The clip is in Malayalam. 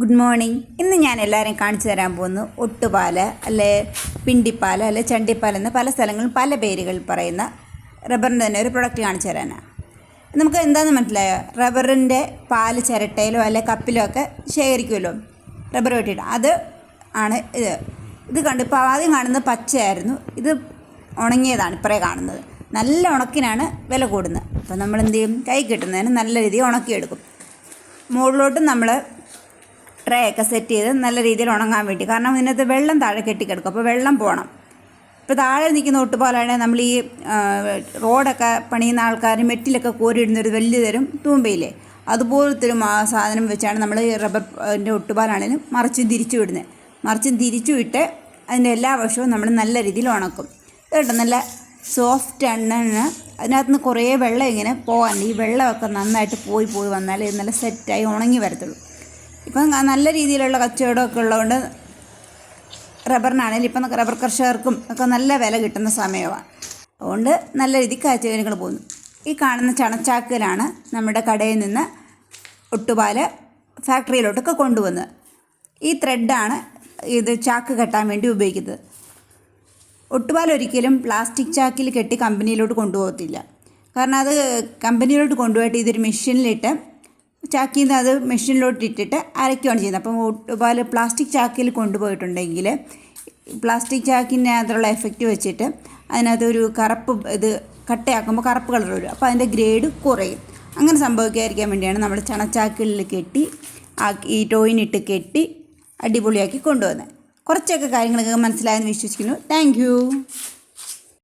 Good morning. ഇന്ന് ഞാൻ എല്ലാവരെയും കാണിച്ചു തരാൻ പോകുന്നു ഒട്ടുപാല് അല്ലെ പിണ്ടിപ്പാൽ അല്ലെ ചണ്ടിപ്പാൽ എന്ന് പല സ്ഥലങ്ങളിലും പല പേരുകൾ പറയുന്ന റബ്ബറിൻ്റെ തന്നെ ഒരു പ്രൊഡക്റ്റ് കാണിച്ചു തരാനാണ്. നമുക്ക് എന്താണെന്ന് മനസ്സിലായോ? റബ്ബറിൻ്റെ പാല് ചിരട്ടയിലോ അല്ലെ കപ്പിലോ ഒക്കെ ശേഖരിക്കുമല്ലോ, റബ്ബർ വെട്ടിയിട്ട്. അത് ആണ് ഇത് കണ്ട് ഇപ്പോൾ ആദ്യം കാണുന്നത് പച്ചയായിരുന്നു, ഇത് ഉണങ്ങിയതാണ് ഇപ്പറേ കാണുന്നത്. നല്ല ഉണക്കിനാണ് വില കൂടുന്നത്. അപ്പോൾ നമ്മൾ എന്ത് ചെയ്യും? കൈ കിട്ടുന്നതിന് നല്ല രീതിയിൽ ഉണക്കിയെടുക്കും. മുകളിലോട്ട് നമ്മൾ ട്രേ ഒക്കെ സെറ്റ് ചെയ്ത് നല്ല രീതിയിൽ ഉണങ്ങാൻ വേണ്ടി, കാരണം ഇതിനകത്ത് വെള്ളം താഴെ കെട്ടിക്കിടക്കും, അപ്പോൾ വെള്ളം പോകണം. ഇപ്പോൾ താഴെ നിൽക്കുന്ന ഒട്ടുപാലാണെങ്കിൽ നമ്മൾ ഈ റോഡൊക്കെ പണിയുന്ന ആൾക്കാർ മെറ്റിലൊക്കെ കോരിയിടുന്നൊരു വലിയ തരം തൂമ്പയില്ലേ, അതുപോലത്തെ ഒരു സാധനം വെച്ചാണ് നമ്മൾ ഈ റബ്ബറിൻ്റെ ഒട്ടുപാലാണെങ്കിലും മറിച്ചും തിരിച്ചു വിടുന്നത്. മറിച്ചും തിരിച്ചു വിട്ട് അതിൻ്റെ എല്ലാ വശവും നമ്മൾ നല്ല രീതിയിൽ ഉണക്കും. കേട്ടോ, നല്ല സോഫ്റ്റ് എണ്ണ. അതിനകത്തുനിന്ന് കുറേ വെള്ളം ഇങ്ങനെ പോകാൻ, ഈ വെള്ളമൊക്കെ നന്നായിട്ട് പോയി വന്നാൽ ഇത് നല്ല സെറ്റായി ഉണങ്ങി വരത്തുള്ളൂ. ഇപ്പം നല്ല രീതിയിലുള്ള കച്ചവടമൊക്കെ ഉള്ളതുകൊണ്ട് റബ്ബറിനാണെങ്കിലും ഇപ്പം റബ്ബർ കർഷകർക്കും ഒക്കെ നല്ല വില കിട്ടുന്ന സമയമാണ്. അതുകൊണ്ട് നല്ല രീതിക്ക് കച്ചവടങ്ങൾ പോകുന്നു. ഈ കാണുന്ന ചണച്ചാക്കിലാണ് നമ്മുടെ കടയിൽ നിന്ന് ഒട്ടുപാല് ഫാക്ടറിയിലോട്ടൊക്കെ കൊണ്ടുവന്നത്. ഈ ത്രെഡാണ് ഇത് ചാക്ക് കെട്ടാൻ വേണ്ടി ഉപയോഗിക്കുന്നത്. ഒട്ടുപാൽ ഒരിക്കലും പ്ലാസ്റ്റിക് ചാക്കിൽ കെട്ടി കമ്പനിയിലോട്ട് കൊണ്ടുപോകത്തില്ല. കാരണം അത് കമ്പനിയിലോട്ട് കൊണ്ടുപോയിട്ട് ഇതൊരു മെഷീനിലിട്ട് ചാക്കിൽ നിന്ന് അത് മെഷീനിലോട്ട് ഇട്ടിട്ട് അരയ്ക്കുകയാണ് ചെയ്യുന്നത്. അപ്പം ഒട്ടുപാൽ പ്ലാസ്റ്റിക് ചാക്കിൽ കൊണ്ടുപോയിട്ടുണ്ടെങ്കിൽ പ്ലാസ്റ്റിക് ചാക്കിനകത്തുള്ള എഫക്റ്റ് വെച്ചിട്ട് അതിനകത്ത് ഒരു കറുപ്പ് ഇത് കട്ടയാക്കുമ്പോൾ കറുപ്പ് കളർ വരും. അപ്പോൾ അതിൻ്റെ ഗ്രേഡ് കുറയും. അങ്ങനെ സംഭവിക്കാതിരിക്കാൻ വേണ്ടിയാണ് നമ്മൾ ചണച്ചാക്കിൽ കെട്ടി ഈ ടോയിനിട്ട് കെട്ടി അടിപൊളിയാക്കി കൊണ്ടുവന്നത്. കുറച്ചൊക്കെ കാര്യങ്ങളൊക്കെ മനസ്സിലായെന്ന് വിശ്വസിക്കുന്നു. Thank you.